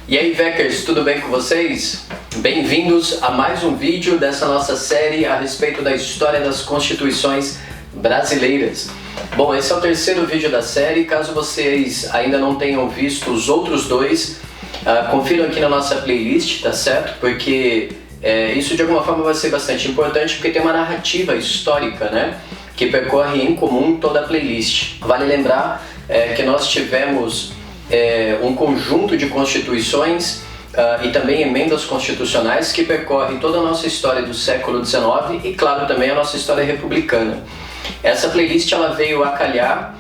E aí, Veckers, tudo bem com vocês? Bem-vindos a mais um vídeo dessa nossa série a respeito da história das constituições brasileiras. Bom, esse é o terceiro vídeo da série. Caso vocês ainda não tenham visto os outros dois, confiram aqui na nossa playlist, tá certo? Porque isso de alguma forma vai ser bastante importante, porque tem uma narrativa histórica, né? Que percorre em comum toda a playlist. Vale lembrar que nós tivemos um conjunto de constituições e também emendas constitucionais que percorrem toda a nossa história do século XIX e, claro, também a nossa história republicana. Essa playlist ela veio a calhar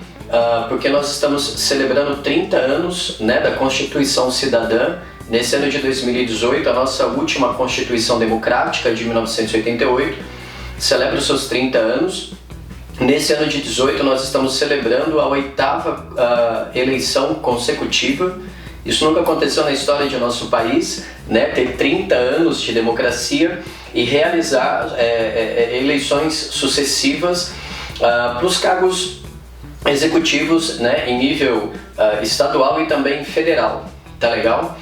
porque nós estamos celebrando 30 anos, né, da Constituição Cidadã. Nesse ano de 2018, a nossa última Constituição Democrática de 1988 celebra os seus 30 anos. Nesse ano de 18 nós estamos celebrando a 8ª eleição consecutiva. Isso nunca aconteceu na história de nosso país, né? Ter 30 anos de democracia e realizar eleições sucessivas para os cargos executivos, né? Em nível estadual e também federal. Tá legal?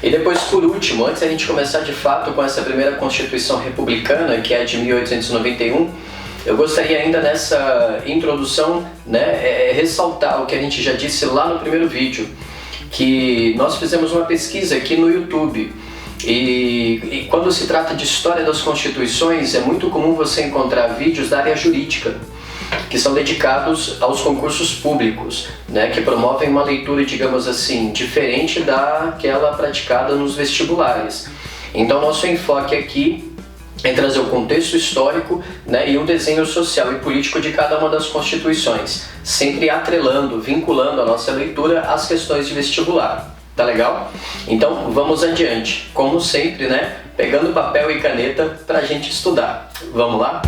E depois, por último, antes da gente começar de fato com essa primeira Constituição Republicana, que é a de 1891, eu gostaria ainda nessa introdução, né, ressaltar o que a gente já disse lá no primeiro vídeo, que nós fizemos uma pesquisa aqui no YouTube e quando se trata de história das constituições é muito comum você encontrar vídeos da área jurídica que são dedicados aos concursos públicos, né, que promovem uma leitura, digamos assim, diferente daquela praticada nos vestibulares. Então nosso enfoque aqui em trazer o contexto histórico, né, e o desenho social e político de cada uma das constituições, sempre atrelando, vinculando a nossa leitura às questões de vestibular. Tá legal? Então vamos adiante, como sempre, né, pegando papel e caneta pra gente estudar. Vamos lá?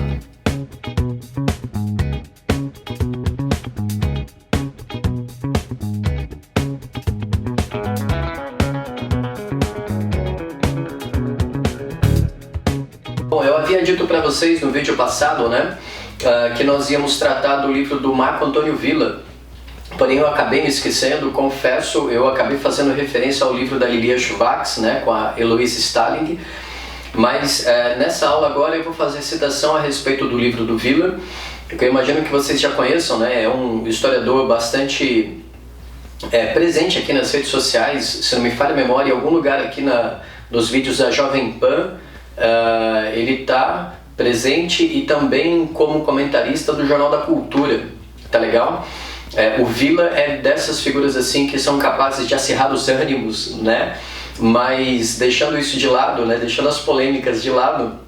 Bom, eu havia dito para vocês no vídeo passado, né, que nós íamos tratar do livro do Marco Antônio Villa, porém eu acabei me esquecendo, confesso, eu acabei fazendo referência ao livro da Lilia Schwartz, né, com a Heloise Stalling, mas nessa aula agora eu vou fazer citação a respeito do livro do Villa, que eu imagino que vocês já conheçam, né, é um historiador bastante presente aqui nas redes sociais, se não me falha a memória, em algum lugar aqui nos vídeos da Jovem Pan. Ele está presente e também como comentarista do Jornal da Cultura, tá legal? O Villa é dessas figuras assim que são capazes de acirrar os ânimos, né? Mas deixando isso de lado, né? Deixando as polêmicas de lado,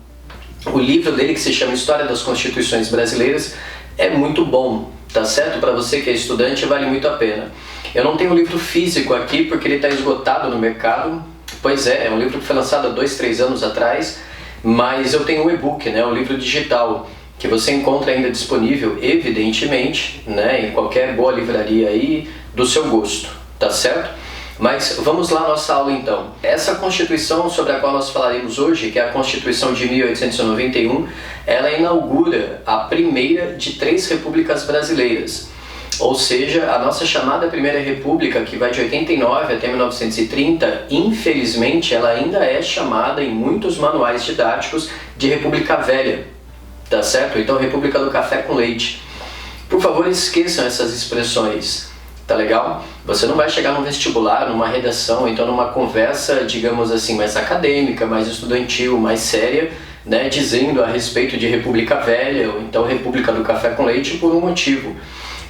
o livro dele, que se chama História das Constituições Brasileiras, é muito bom, tá certo? Para você que é estudante, vale muito a pena. Eu não tenho o livro físico aqui porque ele está esgotado no mercado. Pois é um livro que foi lançado há 2, 3 anos atrás, mas eu tenho um e-book, né, um livro digital, que você encontra ainda disponível, evidentemente, né, em qualquer boa livraria aí do seu gosto, tá certo? Mas vamos lá à nossa aula então. Essa Constituição sobre a qual nós falaremos hoje, que é a Constituição de 1891, ela inaugura a primeira de 3 repúblicas brasileiras. Ou seja, a nossa chamada Primeira República, que vai de 89 até 1930, infelizmente ela ainda é chamada em muitos manuais didáticos de República Velha, tá certo? Então República do Café com Leite. Por favor, esqueçam essas expressões, tá legal? Você não vai chegar num vestibular, numa redação, então numa conversa, digamos assim, mais acadêmica, mais estudantil, mais séria, né, dizendo a respeito de República Velha ou então República do Café com Leite por um motivo.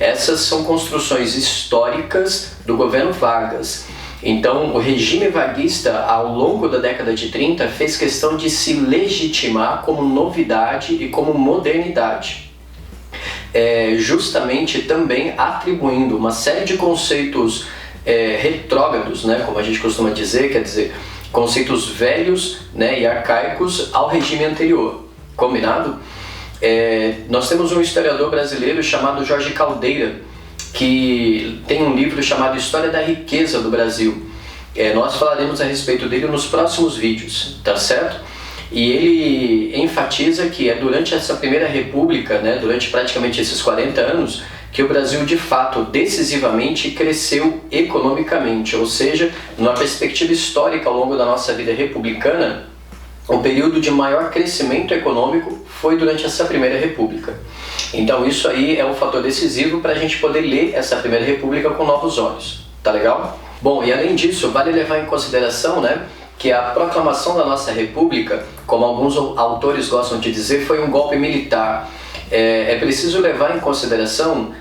Essas são construções históricas do governo Vargas. Então, o regime varguista, ao longo da década de 30, fez questão de se legitimar como novidade e como modernidade. Justamente também atribuindo uma série de conceitos retrógrados, né, como a gente costuma dizer, quer dizer, conceitos velhos, né, e arcaicos ao regime anterior. Combinado? Nós temos um historiador brasileiro chamado Jorge Caldeira, que tem um livro chamado História da Riqueza do Brasil. Nós falaremos a respeito dele nos próximos vídeos, tá certo? E ele enfatiza que durante essa Primeira República, né, durante praticamente esses 40 anos, que o Brasil de fato decisivamente cresceu economicamente, ou seja, numa perspectiva histórica ao longo da nossa vida republicana, o período de maior crescimento econômico foi durante essa Primeira República. Então isso aí é um fator decisivo para a gente poder ler essa Primeira República com novos olhos, tá legal? Bom, e além disso, vale levar em consideração, né, que a proclamação da nossa República, como alguns autores gostam de dizer, foi um golpe militar. É preciso levar em consideração,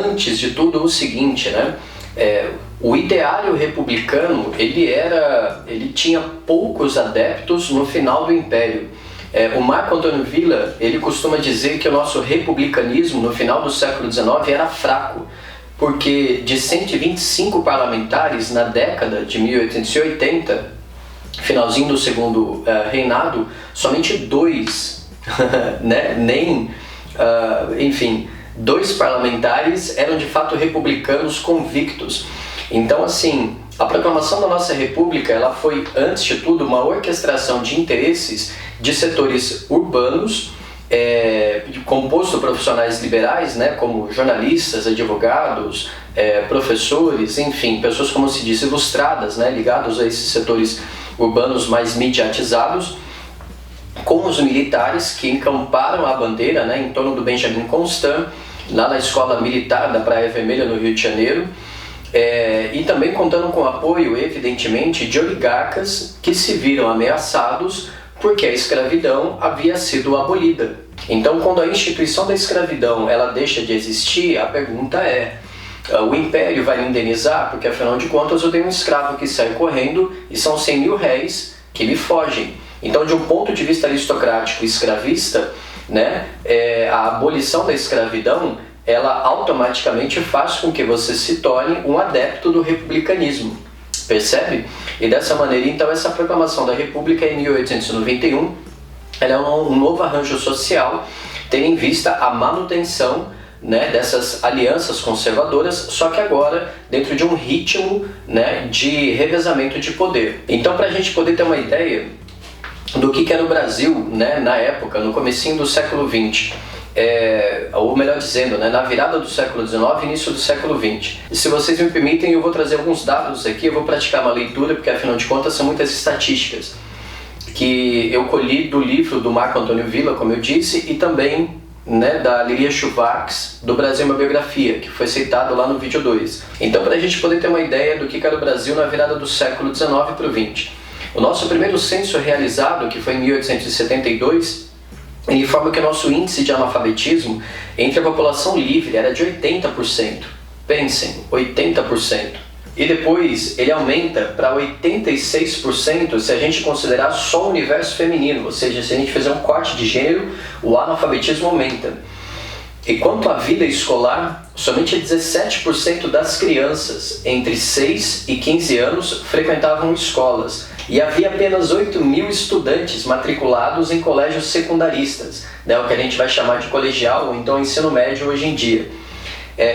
antes de tudo, o seguinte, né? O ideário republicano, ele tinha poucos adeptos no final do Império. O Marco Antônio Villa, ele costuma dizer que o nosso republicanismo no final do século XIX era fraco, porque de 125 parlamentares na década de 1880, finalzinho do segundo reinado, somente 2, né? Enfim, 2 parlamentares eram de fato republicanos convictos. Então, assim, a proclamação da nossa República, ela foi, antes de tudo, uma orquestração de interesses de setores urbanos, composto por profissionais liberais, né, como jornalistas, advogados, professores, enfim, pessoas, como se diz, ilustradas, né, ligados a esses setores urbanos mais mediatizados, com os militares que encamparam a bandeira, né, em torno do Benjamin Constant, lá na Escola Militar da Praia Vermelha, no Rio de Janeiro, e também contando com o apoio, evidentemente, de oligarcas que se viram ameaçados porque a escravidão havia sido abolida. Então, quando a instituição da escravidão ela deixa de existir, a pergunta é: o Império vai me indenizar? Porque afinal de contas eu tenho um escravo que sai correndo e são 100 mil réis que lhe fogem. Então, de um ponto de vista aristocrático e escravista, né, a abolição da escravidão ela automaticamente faz com que você se torne um adepto do republicanismo. Percebe? E dessa maneira, então, essa proclamação da República em 1891, ela é um novo arranjo social, tendo em vista a manutenção, né, dessas alianças conservadoras, só que agora dentro de um ritmo, né, de revezamento de poder. Então, para a gente poder ter uma ideia do que era o Brasil, né, na época, no comecinho do século XX, ou melhor dizendo, né, na virada do século XIX e início do século XX. E se vocês me permitem, eu vou trazer alguns dados aqui, eu vou praticar uma leitura, porque afinal de contas são muitas estatísticas que eu colhi do livro do Marco Antônio Villa, como eu disse, e também, né, da Lilia Schwartz, do Brasil Uma Biografia, que foi citado lá no vídeo 2. Então, para a gente poder ter uma ideia do que era o Brasil na virada do século XIX para o XX. O nosso primeiro censo realizado, que foi em 1872, ele informa que o nosso índice de analfabetismo entre a população livre era de 80%. Pensem, 80%. E depois ele aumenta para 86% se a gente considerar só o universo feminino, ou seja, se a gente fizer um corte de gênero, o analfabetismo aumenta. E quanto à vida escolar, somente 17% das crianças entre 6 e 15 anos frequentavam escolas. E havia apenas 8 mil estudantes matriculados em colégios secundaristas, né, o que a gente vai chamar de colegial ou então ensino médio hoje em dia.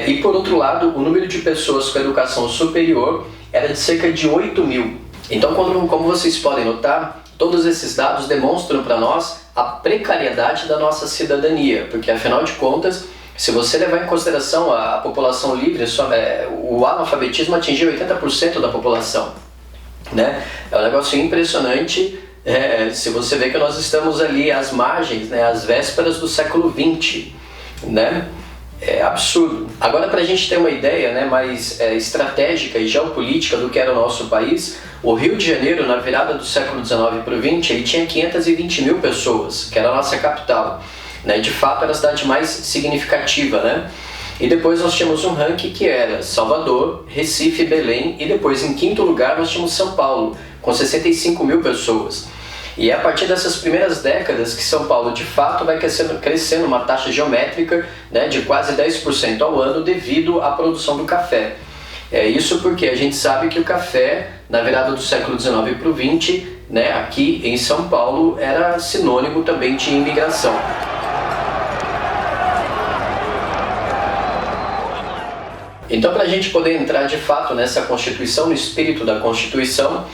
E por outro lado, o número de pessoas com educação superior era de cerca de 8 mil. Então, como vocês podem notar, todos esses dados demonstram para nós a precariedade da nossa cidadania, porque afinal de contas, se você levar em consideração a população livre, o analfabetismo atingiu 80% da população, né? É um negócio impressionante, se você vê que nós estamos ali às margens, né, às vésperas do século XX, né? É absurdo. Agora, para a gente ter uma ideia, né, mais estratégica e geopolítica do que era o nosso país, o Rio de Janeiro, na virada do século XIX para o XX, ele tinha 520 mil pessoas, que era a nossa capital, né? De fato, era a cidade mais significativa, né? E depois nós tínhamos um ranking que era Salvador, Recife, Belém, e depois em quinto lugar nós tínhamos São Paulo, com 65 mil pessoas. E é a partir dessas primeiras décadas que São Paulo de fato vai crescendo uma taxa geométrica, né, de quase 10% ao ano devido à produção do café. Isso porque a gente sabe que o café, na virada do século XIX para o XX, né, aqui em São Paulo, era sinônimo também de imigração. Então, para a gente poder entrar de fato nessa Constituição, no espírito da Constituição,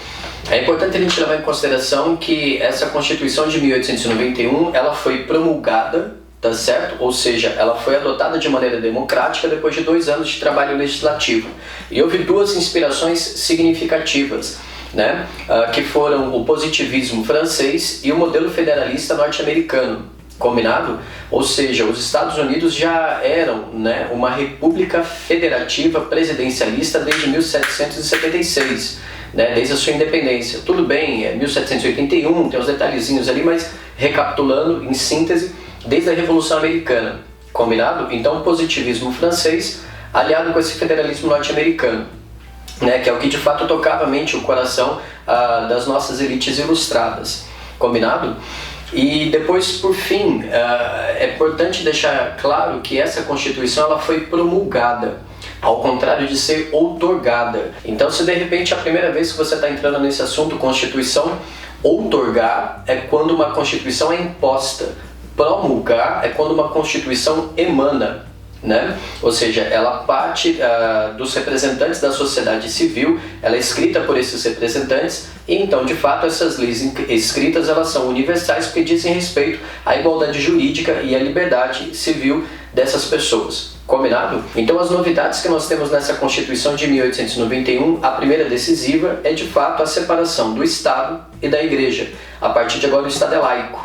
é importante a gente levar em consideração que essa Constituição de 1891 ela foi promulgada tá certo? Ou seja, ela foi adotada de maneira democrática depois de 2 anos de trabalho legislativo. E houve 2 inspirações significativas, né? Que foram o positivismo francês e o modelo federalista norte-americano. Combinado? Ou seja, os Estados Unidos já eram, né, uma república federativa presidencialista desde 1776, né, desde a sua independência. Tudo bem, é 1781, tem uns detalhezinhos ali, mas recapitulando, em síntese, desde a Revolução Americana. Combinado? Então, o positivismo francês aliado com esse federalismo norte-americano, né, que é o que de fato tocava a mente e o coração das nossas elites ilustradas. Combinado? E depois, por fim, é importante deixar claro que essa Constituição ela foi promulgada, ao contrário de ser outorgada. Então, se de repente a primeira vez que você está entrando nesse assunto, Constituição, outorgar é quando uma Constituição é imposta, promulgar é quando uma Constituição emana, né? Ou seja, ela parte dos representantes da sociedade civil, ela é escrita por esses representantes, e então, de fato, essas leis escritas elas são universais porque dizem respeito à igualdade jurídica e à liberdade civil dessas pessoas. Combinado? Então, as novidades que nós temos nessa Constituição de 1891, a primeira decisiva é, de fato, a separação do Estado e da Igreja. A partir de agora, o Estado é laico,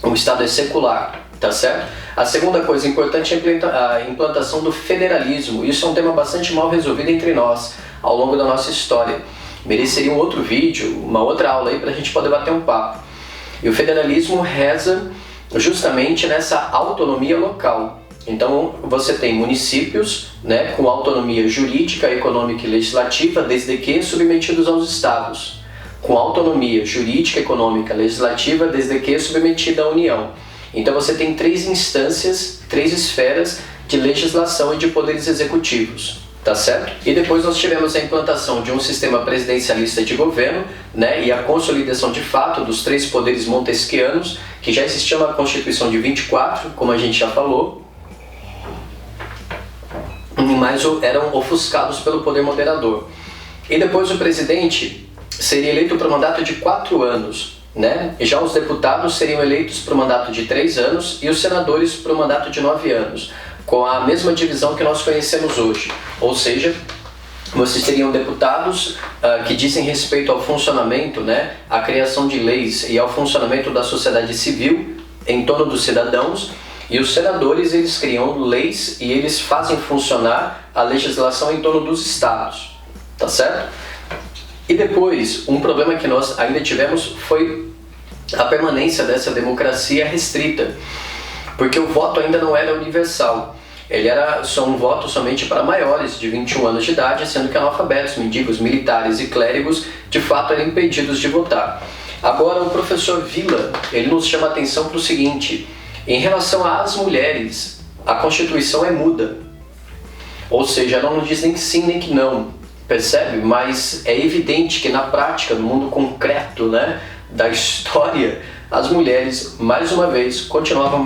o Estado é secular. Tá certo? A segunda coisa importante é a implantação do federalismo. Isso é um tema bastante mal resolvido entre nós ao longo da nossa história. Mereceria um outro vídeo, uma outra aula aí para a gente poder bater um papo. E o federalismo reza justamente nessa autonomia local. Então você tem municípios, né, com autonomia jurídica, econômica e legislativa, desde que submetidos aos estados. Com autonomia jurídica, econômica e legislativa, desde que submetida à União. Então você tem 3 instâncias, 3 esferas de legislação e de poderes executivos, tá certo? E depois nós tivemos a implantação de um sistema presidencialista de governo, né, e a consolidação de fato dos 3 poderes montesquianos, que já existiam na Constituição de 24, como a gente já falou, mas eram ofuscados pelo poder moderador. E depois o presidente seria eleito por um mandato de 4 anos, né? Já os deputados seriam eleitos por um mandato de 3 anos e os senadores por um mandato de 9 anos, com a mesma divisão que nós conhecemos hoje. Ou seja, vocês teriam deputados que dizem respeito ao funcionamento, né, à criação de leis e ao funcionamento da sociedade civil em torno dos cidadãos, e os senadores eles criam leis e eles fazem funcionar a legislação em torno dos estados, tá certo? E depois, um problema que nós ainda tivemos foi a permanência dessa democracia restrita, porque o voto ainda não era universal. Ele era só um voto somente para maiores de 21 anos de idade, sendo que analfabetos, mendigos, militares e clérigos de fato eram impedidos de votar. Agora o professor Villa, ele nos chama a atenção para o seguinte: em relação às mulheres, a Constituição é muda, ou seja, ela não diz nem que sim nem que não. Percebe? Mas é evidente que na prática, no mundo concreto, né, da história, as mulheres, mais uma vez, continuavam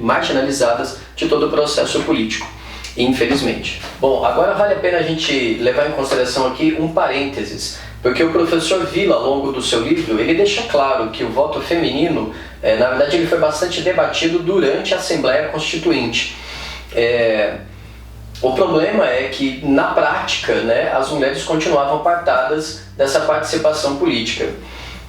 marginalizadas de todo o processo político, infelizmente. Bom, agora vale a pena a gente levar em consideração aqui um parênteses, porque o professor Villa, ao longo do seu livro, ele deixa claro que o voto feminino, na verdade, ele foi bastante debatido durante a Assembleia Constituinte. O problema é que, na prática, né, as mulheres continuavam apartadas dessa participação política.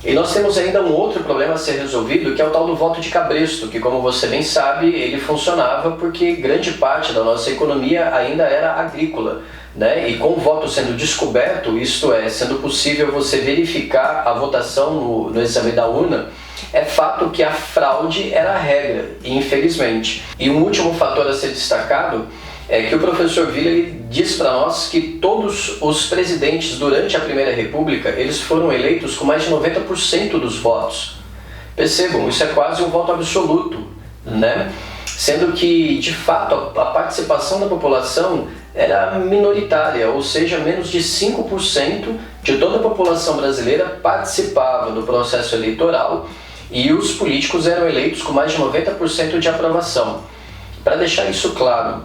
E nós temos ainda um outro problema a ser resolvido, que é o tal do voto de cabresto, que, como você bem sabe, ele funcionava porque grande parte da nossa economia ainda era agrícola, né? E com o voto sendo descoberto, isto é, sendo possível você verificar a votação no exame da urna, é fato que a fraude era a regra, infelizmente. E um último fator a ser destacado é que o professor Villa ele diz para nós que todos os presidentes durante a Primeira República eles foram eleitos com mais de 90% dos votos. Percebam, isso é quase um voto absoluto, né? Sendo que, de fato, a participação da população era minoritária, ou seja, menos de 5% de toda a população brasileira participava do processo eleitoral e os políticos eram eleitos com mais de 90% de aprovação. Para deixar isso claro,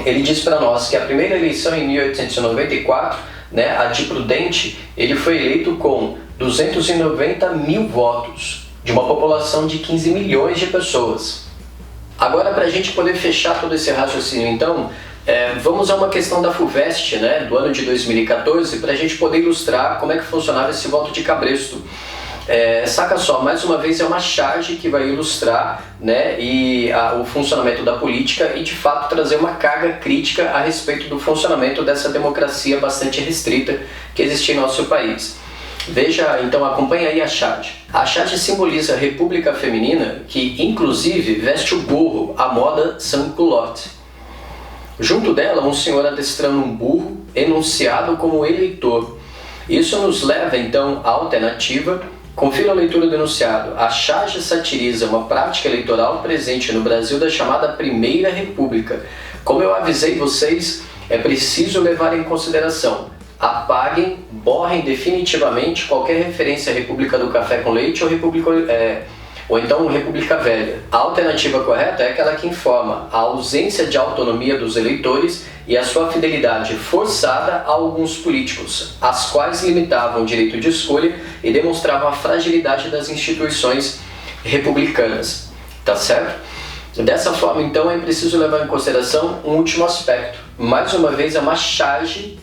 ele diz para nós que a primeira eleição em 1894, né, a de Prudente, ele foi eleito com 290 mil votos, de uma população de 15 milhões de pessoas. Agora, para a gente poder fechar todo esse raciocínio, então, vamos a uma questão da FUVEST, né, do ano de 2014, para a gente poder ilustrar como é que funcionava esse voto de cabresto. Saca só, mais uma vez é uma charge que vai ilustrar, né, o funcionamento da política e de fato trazer uma carga crítica a respeito do funcionamento dessa democracia bastante restrita que existe em nosso país. Veja, então, acompanha aí a charge. A charge simboliza a República Feminina, que inclusive veste o gorro, a moda sans-culotte. Junto dela, um senhor adestrando um burro, enunciado como eleitor. Isso nos leva, então, à alternativa. Confira a leitura do enunciado. A charge satiriza uma prática eleitoral presente no Brasil da chamada Primeira República. Como eu avisei vocês, é preciso levar em consideração. Apaguem, borrem definitivamente qualquer referência à República do Café com Leite ou então República Velha. A alternativa correta é aquela que informa a ausência de autonomia dos eleitores e a sua fidelidade forçada a alguns políticos, as quais limitavam o direito de escolha e demonstravam a fragilidade das instituições republicanas. Tá certo? Dessa forma, então, é preciso levar em consideração um último aspecto. Mais uma vez, é uma charge,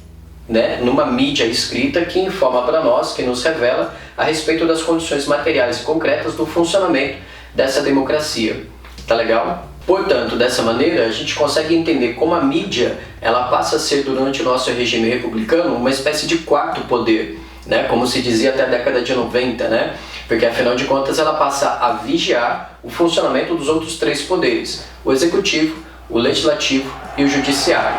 né, numa mídia escrita que informa para nós, que nos revela a respeito das condições materiais e concretas do funcionamento dessa democracia. Tá legal? Portanto, dessa maneira, a gente consegue entender como a mídia ela passa a ser, durante o nosso regime republicano, uma espécie de quarto poder, né? Como se dizia até a década de 90, né? Porque, afinal de contas, ela passa a vigiar o funcionamento dos outros três poderes: o executivo, o legislativo e o judiciário.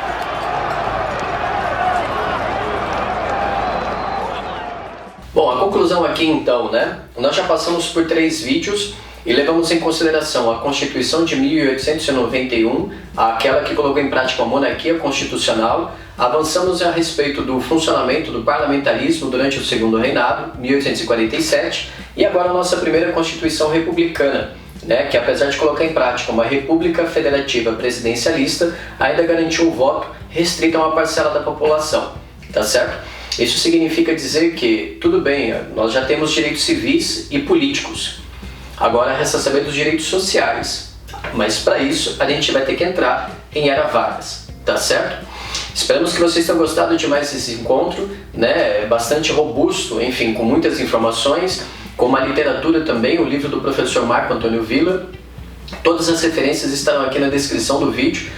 Bom, a conclusão aqui então, né? Nós já passamos por 3 vídeos e levamos em consideração a Constituição de 1891, aquela que colocou em prática a monarquia constitucional. Avançamos a respeito do funcionamento do parlamentarismo durante o Segundo Reinado, 1847, e agora a nossa primeira Constituição republicana, né, que apesar de colocar em prática uma república federativa presidencialista, ainda garantiu o voto restrito a uma parcela da população, tá certo? Isso significa dizer que, tudo bem, nós já temos direitos civis e políticos, agora resta saber dos direitos sociais, mas para isso a gente vai ter que entrar em Era Vargas, tá certo? Esperamos que vocês tenham gostado de mais esse encontro, né? Bastante robusto, enfim, com muitas informações, com uma literatura também, o livro do professor Marco Antônio Villa. Todas as referências estarão aqui na descrição do vídeo.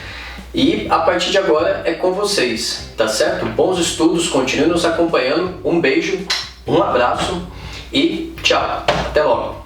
E a partir de agora é com vocês, tá certo? Bons estudos, continuem nos acompanhando. Um beijo, um abraço e tchau. Até logo.